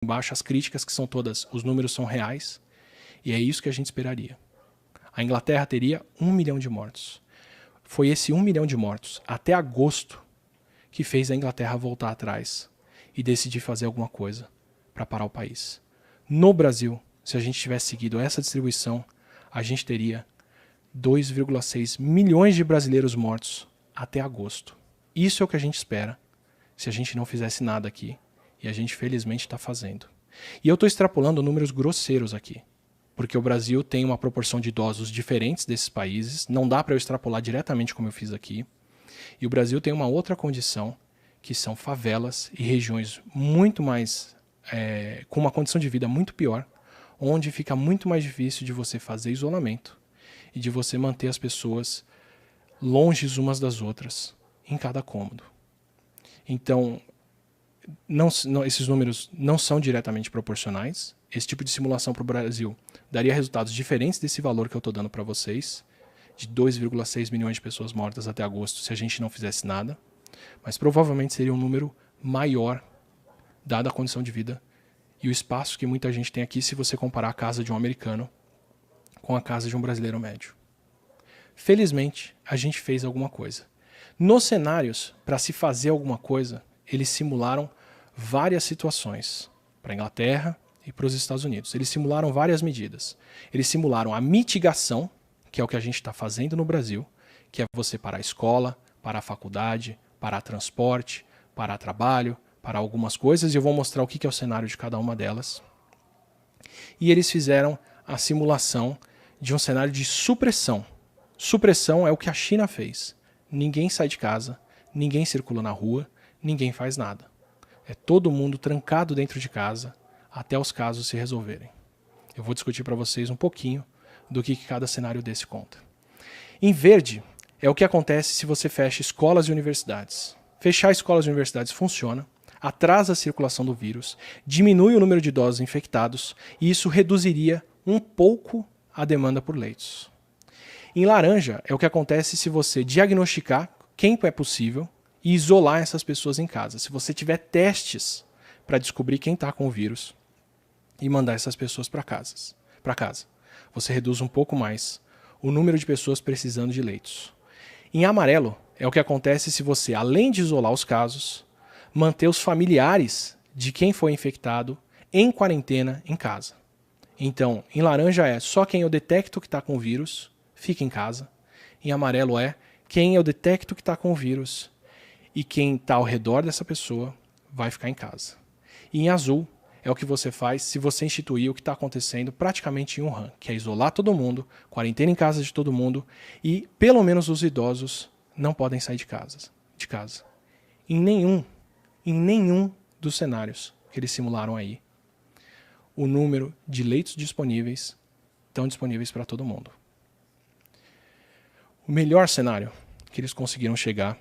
embaixo as críticas, que são todas, os números são reais, e é isso que a gente esperaria. A Inglaterra teria 1 milhão de mortos. Foi esse 1 milhão de mortos, até agosto, que fez a Inglaterra voltar atrás e decidir fazer alguma coisa para parar o país. No Brasil, se a gente tivesse seguido essa distribuição, a gente teria 2,6 milhões de brasileiros mortos até agosto. Isso é o que a gente espera se a gente não fizesse nada aqui. E a gente, felizmente, está fazendo. E eu estou extrapolando números grosseiros aqui. Porque o Brasil tem uma proporção de idosos diferentes desses países. Não dá para eu extrapolar diretamente como eu fiz aqui. E o Brasil tem uma outra condição, que são favelas e regiões muito mais... com uma condição de vida muito pior, onde fica muito mais difícil de você fazer isolamento e de você manter as pessoas longe umas das outras, em cada cômodo. Então, esses números não são diretamente proporcionais. Esse tipo de simulação para o Brasil daria resultados diferentes desse valor que eu estou dando para vocês, de 2,6 milhões de pessoas mortas até agosto, se a gente não fizesse nada. Mas provavelmente seria um número maior, dada a condição de vida e o espaço que muita gente tem aqui, se você comparar a casa de um americano com a casa de um brasileiro médio. Felizmente, a gente fez alguma coisa. Nos cenários, para se fazer alguma coisa, eles simularam várias situações para a Inglaterra e para os Estados Unidos. Eles simularam várias medidas. Eles simularam a mitigação, que é o que a gente está fazendo no Brasil, que é você parar a escola, parar a faculdade, parar transporte, parar trabalho, parar algumas coisas, e eu vou mostrar o que é o cenário de cada uma delas. E eles fizeram a simulação de um cenário de supressão. Supressão é o que a China fez. Ninguém sai de casa, ninguém circula na rua, ninguém faz nada. É todo mundo trancado dentro de casa até os casos se resolverem. Eu vou discutir para vocês um pouquinho do que cada cenário desse conta. Em verde é o que acontece se você fecha escolas e universidades. Fechar escolas e universidades funciona, atrasa a circulação do vírus, diminui o número de idosos infectados e isso reduziria um pouco a demanda por leitos. Em laranja é o que acontece se você diagnosticar quem é possível e isolar essas pessoas em casa. Se você tiver testes para descobrir quem está com o vírus e mandar essas pessoas para casa, você reduz um pouco mais o número de pessoas precisando de leitos. Em amarelo é o que acontece se você, além de isolar os casos, manter os familiares de quem foi infectado em quarentena em casa. Então, em laranja é só quem eu detecto que está com o vírus, fica em casa. Em amarelo é quem eu detecto que está com o vírus e quem está ao redor dessa pessoa vai ficar em casa. E em azul é o que você faz se você instituir o que está acontecendo praticamente em Wuhan, que é isolar todo mundo, quarentena em casa de todo mundo e pelo menos os idosos não podem sair de casa. Em nenhum dos cenários que eles simularam aí, o número de leitos disponíveis estão disponíveis para todo mundo. O melhor cenário que eles conseguiram chegar,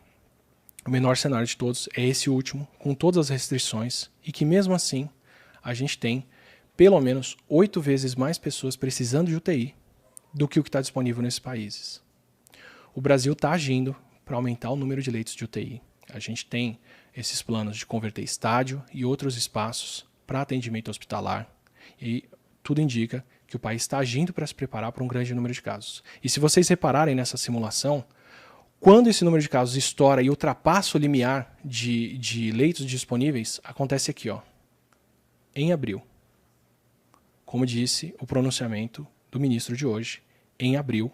o menor cenário de todos, é esse último, com todas as restrições, e que mesmo assim a gente tem pelo menos 8 vezes mais pessoas precisando de UTI do que o que está disponível nesses países. O Brasil está agindo para aumentar o número de leitos de UTI. A gente tem esses planos de converter estádio e outros espaços para atendimento hospitalar, e tudo indica que o país está agindo para se preparar para um grande número de casos. E se vocês repararem nessa simulação, quando esse número de casos estoura e ultrapassa o limiar de leitos disponíveis, acontece aqui, ó, em abril. Como disse o pronunciamento do ministro de hoje, em abril,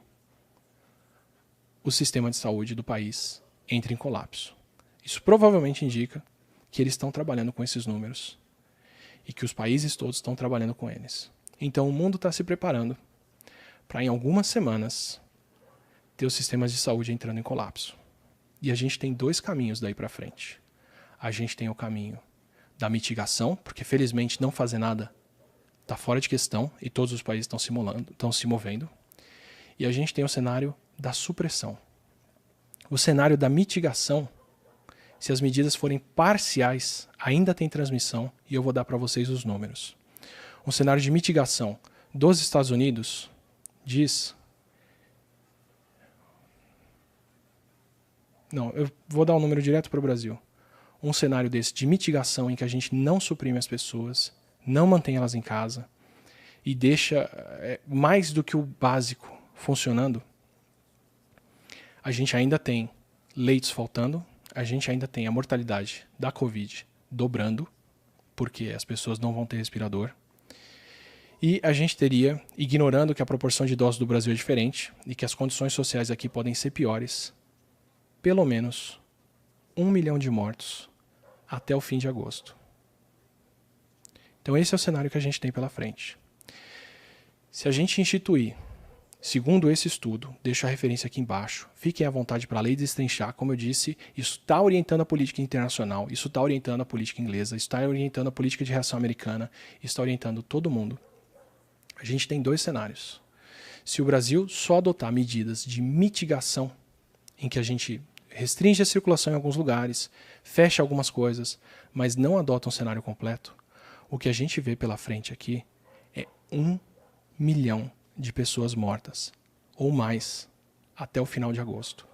o sistema de saúde do país entra em colapso. Isso provavelmente indica que eles estão trabalhando com esses números e que os países todos estão trabalhando com eles. Então o mundo está se preparando para em algumas semanas ter os sistemas de saúde entrando em colapso. E a gente tem 2 caminhos daí para frente. A gente tem o caminho da mitigação, porque felizmente não fazer nada está fora de questão e todos os países estão se movendo. E a gente tem o cenário da supressão. O cenário da mitigação, se as medidas forem parciais, ainda tem transmissão e eu vou dar para vocês os números. Um cenário de mitigação dos Estados Unidos diz... Não, eu vou dar um número direto para o Brasil. Um cenário desse de mitigação em que a gente não suprime as pessoas não mantém elas em casa e deixa mais do que o básico funcionando, a gente ainda tem leitos faltando, a gente ainda tem a mortalidade da Covid dobrando, porque as pessoas não vão ter respirador. E a gente teria, ignorando que a proporção de idosos do Brasil é diferente e que as condições sociais aqui podem ser piores, pelo menos 1 milhão de mortos até o fim de agosto. Então esse é o cenário que a gente tem pela frente. Se a gente instituir, segundo esse estudo, deixo a referência aqui embaixo, fiquem à vontade para ler e destrinchar, como eu disse, isso está orientando a política internacional, isso está orientando a política inglesa, isso está orientando a política de reação americana, isso está orientando todo mundo. A gente tem 2 cenários. Se o Brasil só adotar medidas de mitigação, em que a gente restringe a circulação em alguns lugares, fecha algumas coisas, mas não adota um cenário completo, o que a gente vê pela frente aqui é 1 milhão de pessoas mortas, ou mais, até o final de agosto.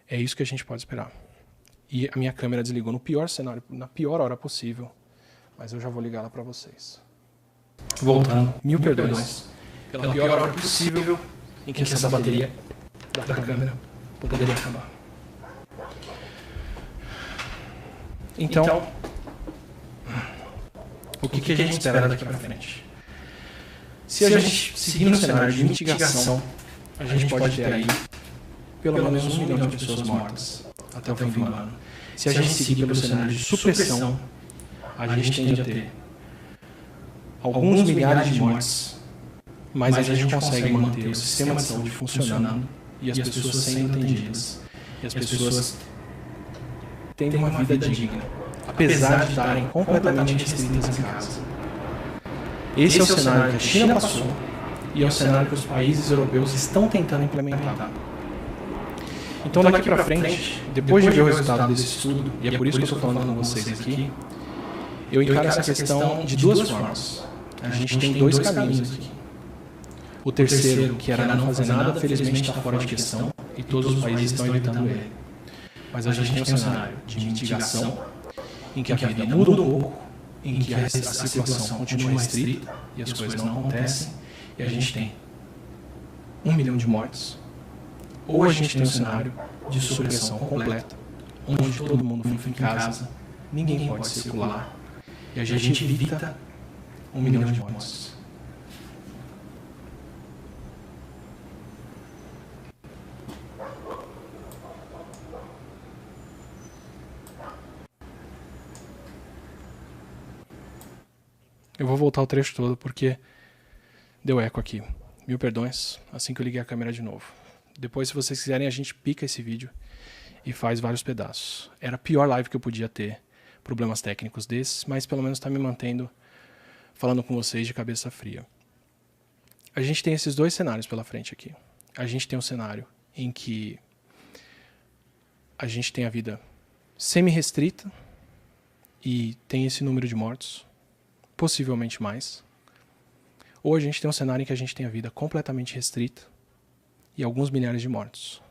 É isso que a gente pode esperar. E a minha câmera desligou no pior cenário, na pior hora possível, mas eu já vou ligá-la para vocês. Voltando, mil perdões pela pior hora possível em que essa bateria da câmera poderia acabar. Então, o que a gente espera daqui para frente? Se a gente seguir no cenário de mitigação, a gente pode ter aí pelo menos 1 milhão de pessoas mortas até o fim do ano. Se a gente seguir pelo cenário de supressão, a gente tende a ter alguns milhares de mortes, mas a gente consegue manter o sistema de saúde funcionando e as pessoas sendo atendidas. E as pessoas tendo uma vida digna, apesar de estarem completamente restritas em casa. Esse é o cenário que a China passou e é o cenário que os países europeus estão tentando implementar. Então daqui para frente, depois de ver o resultado desse estudo, e é por isso que eu estou falando com vocês aqui, eu encaro essa questão de 2 formas. A gente tem 2 caminhos aqui. O terceiro, que era não fazer nada, felizmente está fora de questão e todos os países estão evitando ele. Mas a gente tem um cenário de mitigação, em que a vida muda um pouco, em que a circulação continua restrita e as coisas não acontecem, e a gente tem 1 milhão de mortes. Ou a gente tem um cenário de supressão completa, onde todo mundo fica em casa, ninguém pode circular, e a gente evita 1 milhão de mortes. Eu vou voltar o trecho todo porque deu eco aqui. Mil perdões, assim que eu liguei a câmera de novo. Depois, se vocês quiserem, a gente pica esse vídeo e faz vários pedaços. Era a pior live que eu podia ter, problemas técnicos desses, mas pelo menos está me mantendo falando com vocês de cabeça fria. A gente tem esses 2 cenários pela frente aqui. A gente tem um cenário em que a gente tem a vida semi-restrita e tem esse número de mortos, possivelmente mais. Ou a gente tem um cenário em que a gente tem a vida completamente restrita e alguns milhares de mortos.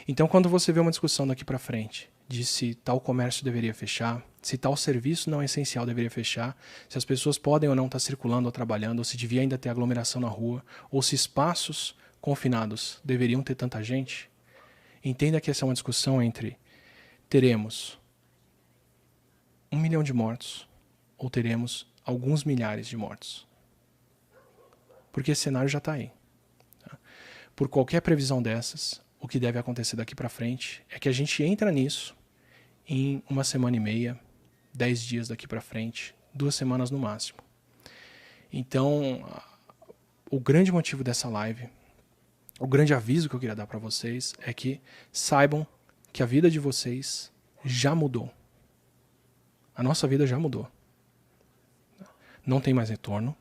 Então, quando você vê uma discussão daqui para frente de se tal comércio deveria fechar, se tal serviço não essencial deveria fechar, se as pessoas podem ou não estar circulando ou trabalhando, ou se devia ainda ter aglomeração na rua, ou se espaços confinados deveriam ter tanta gente, entenda que essa é uma discussão entre teremos 1 milhão de mortos ou teremos alguns milhares de mortos. Porque esse cenário já está aí. Por qualquer previsão dessas, o que deve acontecer daqui para frente é que a gente entra nisso em 1 semana e meia, 10 dias daqui para frente, 2 semanas no máximo. Então, o grande motivo dessa live, o grande aviso que eu queria dar para vocês é que saibam que a vida de vocês já mudou. A nossa vida já mudou. Não tem mais retorno.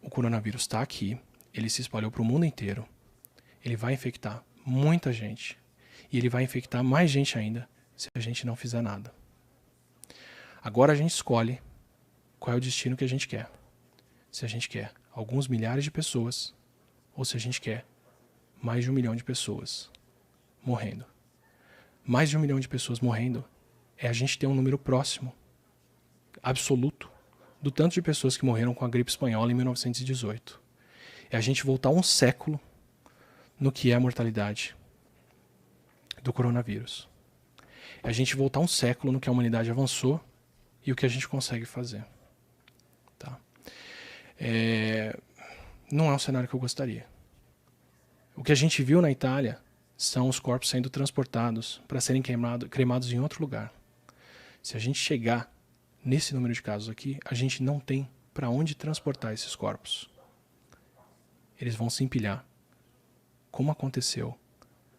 O coronavírus está aqui. Ele se espalhou para o mundo inteiro. Ele vai infectar muita gente. E ele vai infectar mais gente ainda se a gente não fizer nada. Agora a gente escolhe qual é o destino que a gente quer. Se a gente quer alguns milhares de pessoas ou se a gente quer mais de 1 milhão de pessoas morrendo. Mais de 1 milhão de pessoas morrendo é a gente ter um número próximo absoluto do tanto de pessoas que morreram com a gripe espanhola em 1918. É a gente voltar um século no que é a mortalidade do coronavírus. É a gente voltar um século no que a humanidade avançou e o que a gente consegue fazer. Tá? Não é um cenário que eu gostaria. O que a gente viu na Itália são os corpos sendo transportados para serem cremados em outro lugar. Se a gente chegar nesse número de casos aqui, a gente não tem para onde transportar esses corpos. Eles vão se empilhar, como aconteceu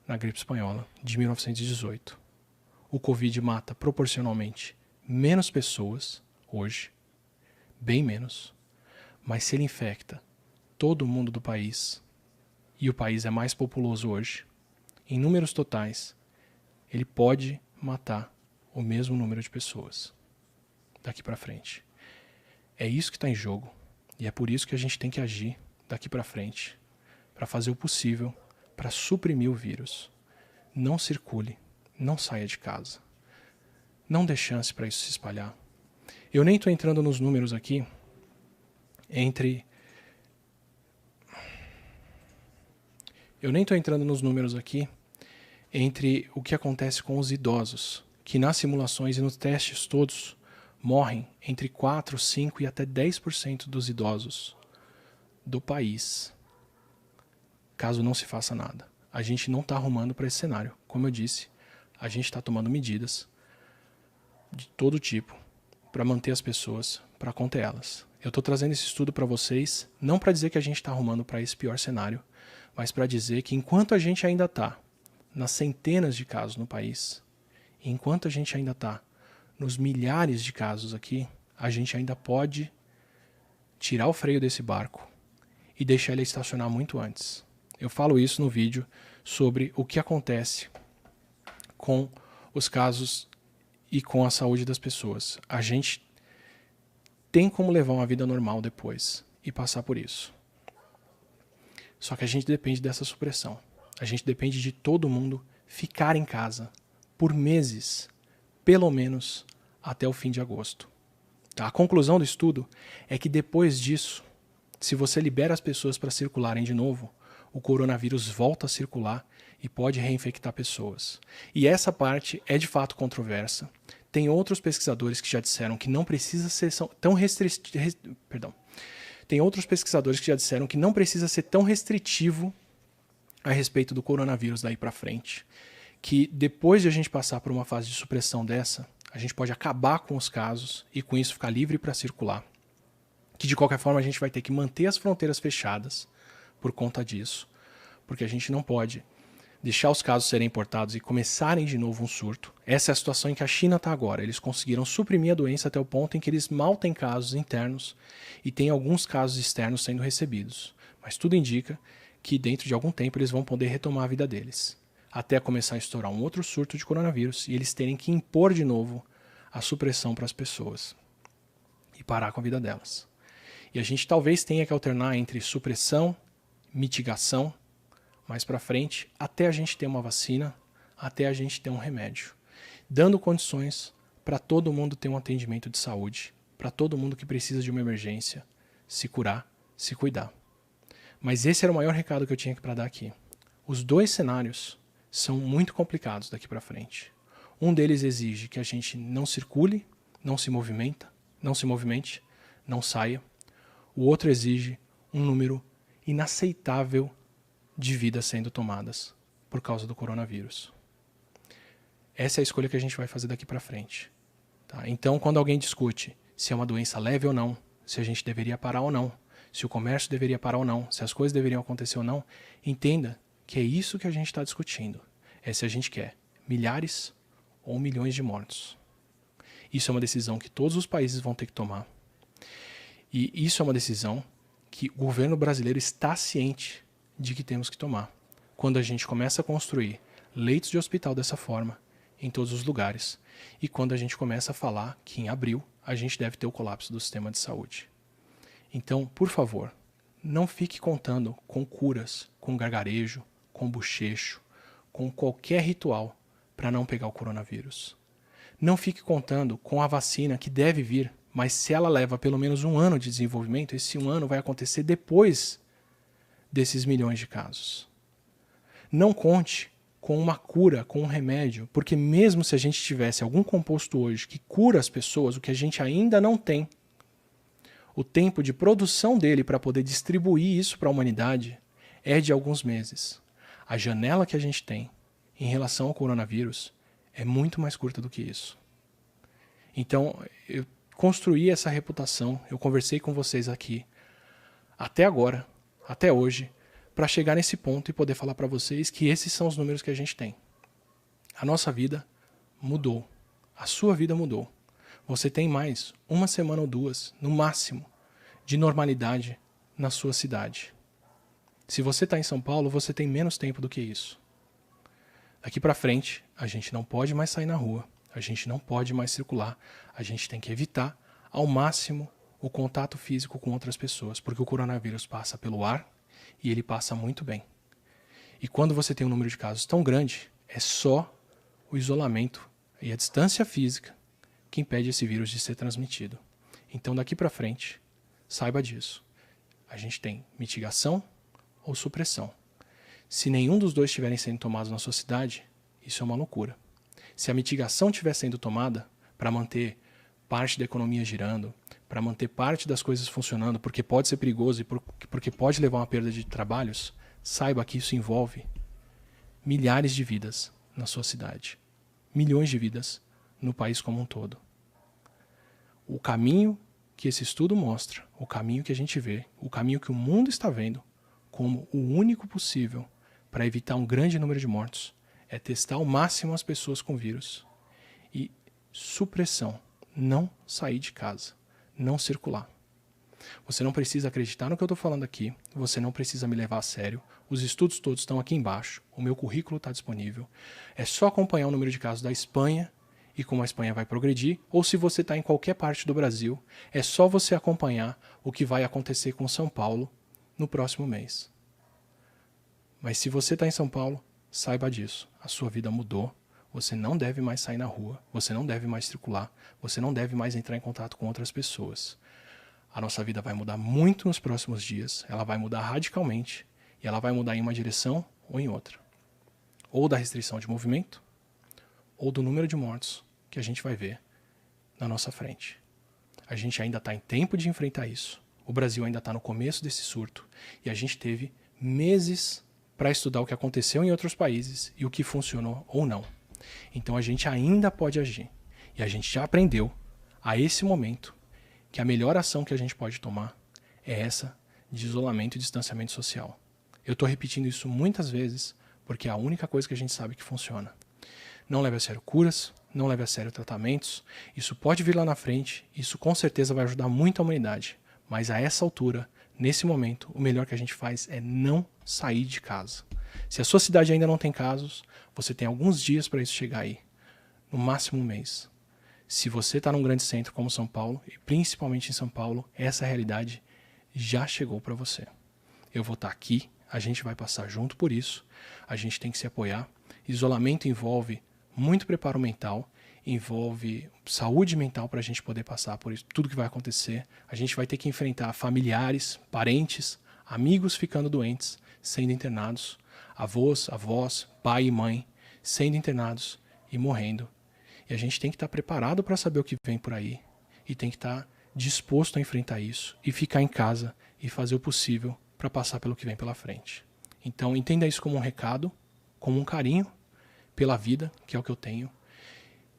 na gripe espanhola de 1918. O Covid mata proporcionalmente menos pessoas hoje, bem menos, mas se ele infecta todo mundo do país, e o país é mais populoso hoje, em números totais, ele pode matar o mesmo número de pessoas daqui para frente. É isso que está em jogo, e é por isso que a gente tem que agir daqui para frente, para fazer o possível para suprimir o vírus. Não circule, não saia de casa. Não dê chance para isso se espalhar. Eu nem estou entrando nos números aqui entre o que acontece com os idosos, que nas simulações e nos testes todos morrem entre 4, 5 e até 10% dos idosos do país, caso não se faça nada. A gente não está arrumando para esse cenário. Como eu disse, a gente está tomando medidas de todo tipo para manter as pessoas, para conter elas. Eu estou trazendo esse estudo para vocês, não para dizer que a gente está arrumando para esse pior cenário, mas para dizer que enquanto a gente ainda está nas centenas de casos no país, enquanto a gente ainda está nos milhares de casos aqui, a gente ainda pode tirar o freio desse barco e deixar ele estacionar muito antes. Eu falo isso no vídeo sobre o que acontece com os casos e com a saúde das pessoas. A gente tem como levar uma vida normal depois e passar por isso. Só que a gente depende dessa supressão. A gente depende de todo mundo ficar em casa por meses, pelo menos até o fim de agosto. Tá? A conclusão do estudo é que depois disso, se você libera as pessoas para circularem de novo, o coronavírus volta a circular e pode reinfectar pessoas. E essa parte é de fato controversa. Tem outros pesquisadores que já disseram que não precisa ser tão Tem outros pesquisadores que já disseram que não precisa ser tão restritivo a respeito do coronavírus daí para frente. Que depois de a gente passar por uma fase de supressão dessa, a gente pode acabar com os casos e com isso ficar livre para circular. Que de qualquer forma a gente vai ter que manter as fronteiras fechadas por conta disso. Porque a gente não pode deixar os casos serem importados e começarem de novo um surto. Essa é a situação em que a China está agora. Eles conseguiram suprimir a doença até o ponto em que eles mal têm casos internos e tem alguns casos externos sendo recebidos. Mas tudo indica que dentro de algum tempo eles vão poder retomar a vida deles, até começar a estourar um outro surto de coronavírus e eles terem que impor de novo a supressão para as pessoas e parar com a vida delas. E a gente talvez tenha que alternar entre supressão, mitigação, mais para frente, até a gente ter uma vacina, até a gente ter um remédio, dando condições para todo mundo ter um atendimento de saúde, para todo mundo que precisa de uma emergência se curar, se cuidar. Mas esse era o maior recado que eu tinha para dar aqui. Os dois cenários são muito complicados daqui para frente. Um deles exige que a gente não circule, não se movimente, não saia. O outro exige um número inaceitável de vidas sendo tomadas por causa do coronavírus. Essa é a escolha que a gente vai fazer daqui para frente. Tá? Então, quando alguém discute se é uma doença leve ou não, se a gente deveria parar ou não, se o comércio deveria parar ou não, se as coisas deveriam acontecer ou não, entenda que é isso que a gente está discutindo. É se a gente quer milhares ou milhões de mortos. Isso é uma decisão que todos os países vão ter que tomar. E isso é uma decisão que o governo brasileiro está ciente de que temos que tomar. Quando a gente começa a construir leitos de hospital dessa forma, em todos os lugares, e quando a gente começa a falar que em abril a gente deve ter o colapso do sistema de saúde. Então, por favor, não fique contando com curas, com gargarejo, com bochecho, com qualquer ritual para não pegar o coronavírus. Não fique contando com a vacina que deve vir Mas se ela leva pelo menos 1 ano de desenvolvimento, esse 1 ano vai acontecer depois desses milhões de casos. Não conte com uma cura, com um remédio, porque mesmo se a gente tivesse algum composto hoje que cura as pessoas, o que a gente ainda não tem, o tempo de produção dele para poder distribuir isso para a humanidade é de alguns meses. A janela que a gente tem em relação ao coronavírus é muito mais curta do que isso. Então, eu construí essa reputação, eu conversei com vocês aqui, até agora, até hoje, para chegar nesse ponto e poder falar para vocês que esses são os números que a gente tem. A nossa vida mudou. A sua vida mudou. Você tem mais 1 semana ou 2, no máximo, de normalidade na sua cidade. Se você está em São Paulo, você tem menos tempo do que isso. Daqui para frente, a gente não pode mais sair na rua, a gente não pode mais circular, a gente tem que evitar ao máximo o contato físico com outras pessoas, porque o coronavírus passa pelo ar e ele passa muito bem. E quando você tem um número de casos tão grande, é só o isolamento e a distância física que impede esse vírus de ser transmitido. Então, daqui para frente, saiba disso. A gente tem mitigação ou supressão. Se nenhum dos dois estiverem sendo tomados na sua cidade, isso é uma loucura. Se a mitigação estiver sendo tomada para manter parte da economia girando, para manter parte das coisas funcionando, porque pode ser perigoso e porque pode levar a uma perda de trabalhos, saiba que isso envolve milhares de vidas na sua cidade. Milhões de vidas no país como um todo. O caminho que esse estudo mostra, o caminho que a gente vê, o caminho que o mundo está vendo como o único possível para evitar um grande número de mortos é testar ao máximo as pessoas com vírus e supressão, não sair de casa, não circular. Você não precisa acreditar no que eu estou falando aqui, você não precisa me levar a sério, os estudos todos estão aqui embaixo, o meu currículo está disponível, é só acompanhar o número de casos da Espanha e como a Espanha vai progredir, ou se você está em qualquer parte do Brasil, é só você acompanhar o que vai acontecer com São Paulo no próximo mês. Mas se você está em São Paulo, saiba disso, a sua vida mudou, você não deve mais sair na rua, você não deve mais circular, você não deve mais entrar em contato com outras pessoas. A nossa vida vai mudar muito nos próximos dias, ela vai mudar radicalmente e ela vai mudar em uma direção ou em outra. Ou da restrição de movimento, ou do número de mortos que a gente vai ver na nossa frente. A gente ainda está em tempo de enfrentar isso. O Brasil ainda está no começo desse surto e a gente teve meses para estudar o que aconteceu em outros países e o que funcionou ou não. Então a gente ainda pode agir. E a gente já aprendeu, a esse momento, que a melhor ação que a gente pode tomar é essa de isolamento e distanciamento social. Eu estou repetindo isso muitas vezes porque é a única coisa que a gente sabe que funciona. Não leve a sério curas, não leve a sério tratamentos. Isso pode vir lá na frente, isso com certeza vai ajudar muito a humanidade. Mas a essa altura, nesse momento, o melhor que a gente faz é não sair de casa. Se a sua cidade ainda não tem casos, você tem alguns dias para isso chegar aí. No máximo 1 mês. Se você está num grande centro como São Paulo, e principalmente em São Paulo, essa realidade já chegou para você. Eu vou estar aqui, a gente vai passar junto por isso, a gente tem que se apoiar. Isolamento envolve muito preparo mental, envolve saúde mental para a gente poder passar por isso, tudo que vai acontecer. A gente vai ter que enfrentar familiares, parentes, amigos ficando doentes, sendo internados, avós, pai e mãe sendo internados e morrendo. E a gente tem que estar preparado para saber o que vem por aí e tem que estar disposto a enfrentar isso e ficar em casa e fazer o possível para passar pelo que vem pela frente. Então entenda isso como um recado, como um carinho pela vida, que é o que eu tenho,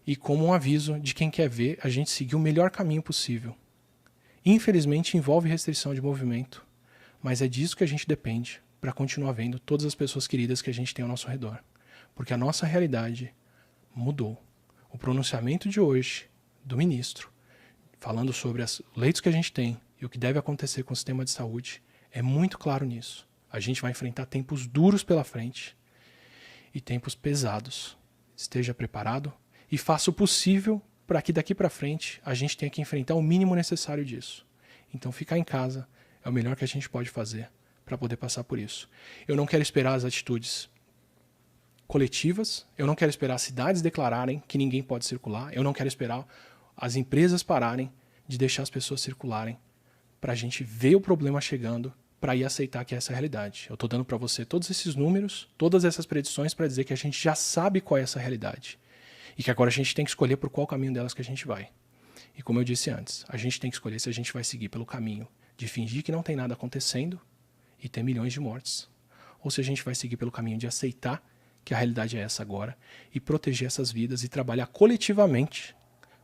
e como um aviso de quem quer ver a gente seguir o melhor caminho possível. Infelizmente envolve restrição de movimento, mas é disso que a gente depende para continuar vendo todas as pessoas queridas que a gente tem ao nosso redor. Porque a nossa realidade mudou. O pronunciamento de hoje do ministro, falando sobre os leitos que a gente tem e o que deve acontecer com o sistema de saúde, é muito claro nisso. A gente vai enfrentar tempos duros pela frente e tempos pesados. Esteja preparado e faça o possível para que daqui para frente a gente tenha que enfrentar o mínimo necessário disso. Então ficar em casa é o melhor que a gente pode fazer para poder passar por isso. Eu não quero esperar as atitudes coletivas, eu não quero esperar as cidades declararem que ninguém pode circular, eu não quero esperar as empresas pararem de deixar as pessoas circularem, para a gente ver o problema chegando, para ir aceitar que essa é a realidade. Eu estou dando para você todos esses números, todas essas predições para dizer que a gente já sabe qual é essa realidade. E que agora a gente tem que escolher por qual caminho delas que a gente vai. E como eu disse antes, a gente tem que escolher se a gente vai seguir pelo caminho de fingir que não tem nada acontecendo e ter milhões de mortes, ou se a gente vai seguir pelo caminho de aceitar que a realidade é essa agora e proteger essas vidas e trabalhar coletivamente,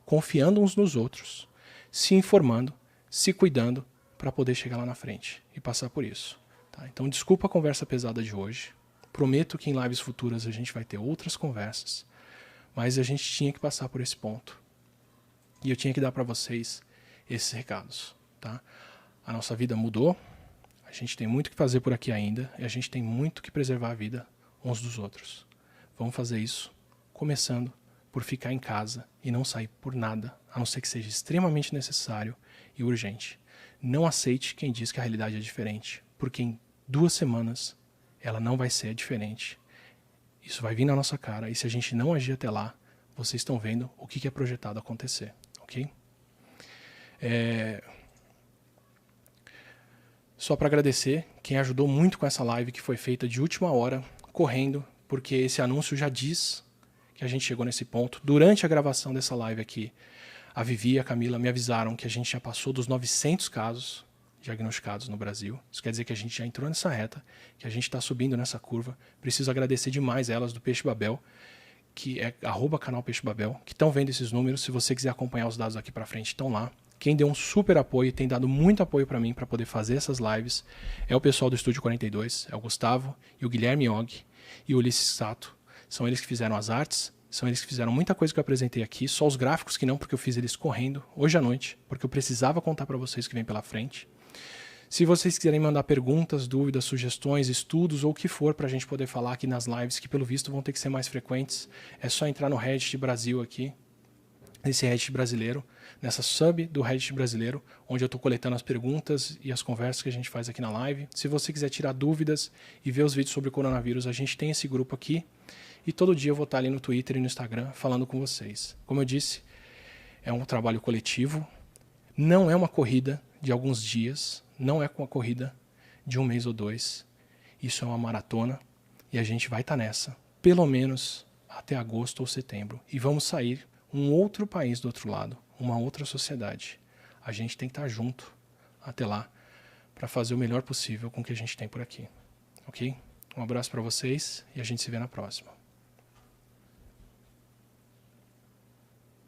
confiando uns nos outros, se informando, se cuidando para poder chegar lá na frente e passar por isso. Tá? Então, desculpa a conversa pesada de hoje. Prometo que em lives futuras a gente vai ter outras conversas, mas a gente tinha que passar por esse ponto. E eu tinha que dar para vocês esses recados. Tá? A nossa vida mudou, a gente tem muito que fazer por aqui ainda e a gente tem muito que preservar a vida uns dos outros. Vamos fazer isso começando por ficar em casa e não sair por nada, a não ser que seja extremamente necessário e urgente. Não aceite quem diz que a realidade é diferente, porque em 2 semanas ela não vai ser diferente. Isso vai vir na nossa cara e se a gente não agir até lá, vocês estão vendo o que é projetado acontecer, ok? Só para agradecer quem ajudou muito com essa live que foi feita de última hora, correndo, porque esse anúncio já diz que a gente chegou nesse ponto. Durante a gravação dessa live aqui, a Vivi e a Camila me avisaram que a gente já passou dos 900 casos diagnosticados no Brasil. Isso quer dizer que a gente já entrou nessa reta, que a gente está subindo nessa curva. Preciso agradecer demais elas do Peixe Babel, que é @canal Peixe Babel, que estão vendo esses números. Se você quiser acompanhar os dados aqui para frente, estão lá. Quem deu um super apoio e tem dado muito apoio para mim para poder fazer essas lives é o pessoal do Estúdio 42, é o Gustavo e o Guilherme Og e o Ulisses Sato. São eles que fizeram as artes, são eles que fizeram muita coisa que eu apresentei aqui, só os gráficos que não, porque eu fiz eles correndo hoje à noite, porque eu precisava contar para vocês o que vem pela frente. Se vocês quiserem mandar perguntas, dúvidas, sugestões, estudos ou o que for para a gente poder falar aqui nas lives, que pelo visto vão ter que ser mais frequentes, é só entrar no Reddit Brasil aqui, nesse Reddit brasileiro, nessa sub do Reddit brasileiro, onde eu estou coletando as perguntas e as conversas que a gente faz aqui na live. Se você quiser tirar dúvidas e ver os vídeos sobre o coronavírus, a gente tem esse grupo aqui. E todo dia eu vou estar ali no Twitter e no Instagram falando com vocês. Como eu disse, é um trabalho coletivo, não é uma corrida de alguns dias, não é uma corrida de 1 mês ou 2. Isso é uma maratona e a gente vai estar nessa, pelo menos até agosto ou setembro. E vamos sair um outro país do outro lado, uma outra sociedade. A gente tem que estar junto até lá para fazer o melhor possível com o que a gente tem por aqui. Ok? Um abraço para vocês e a gente se vê na próxima.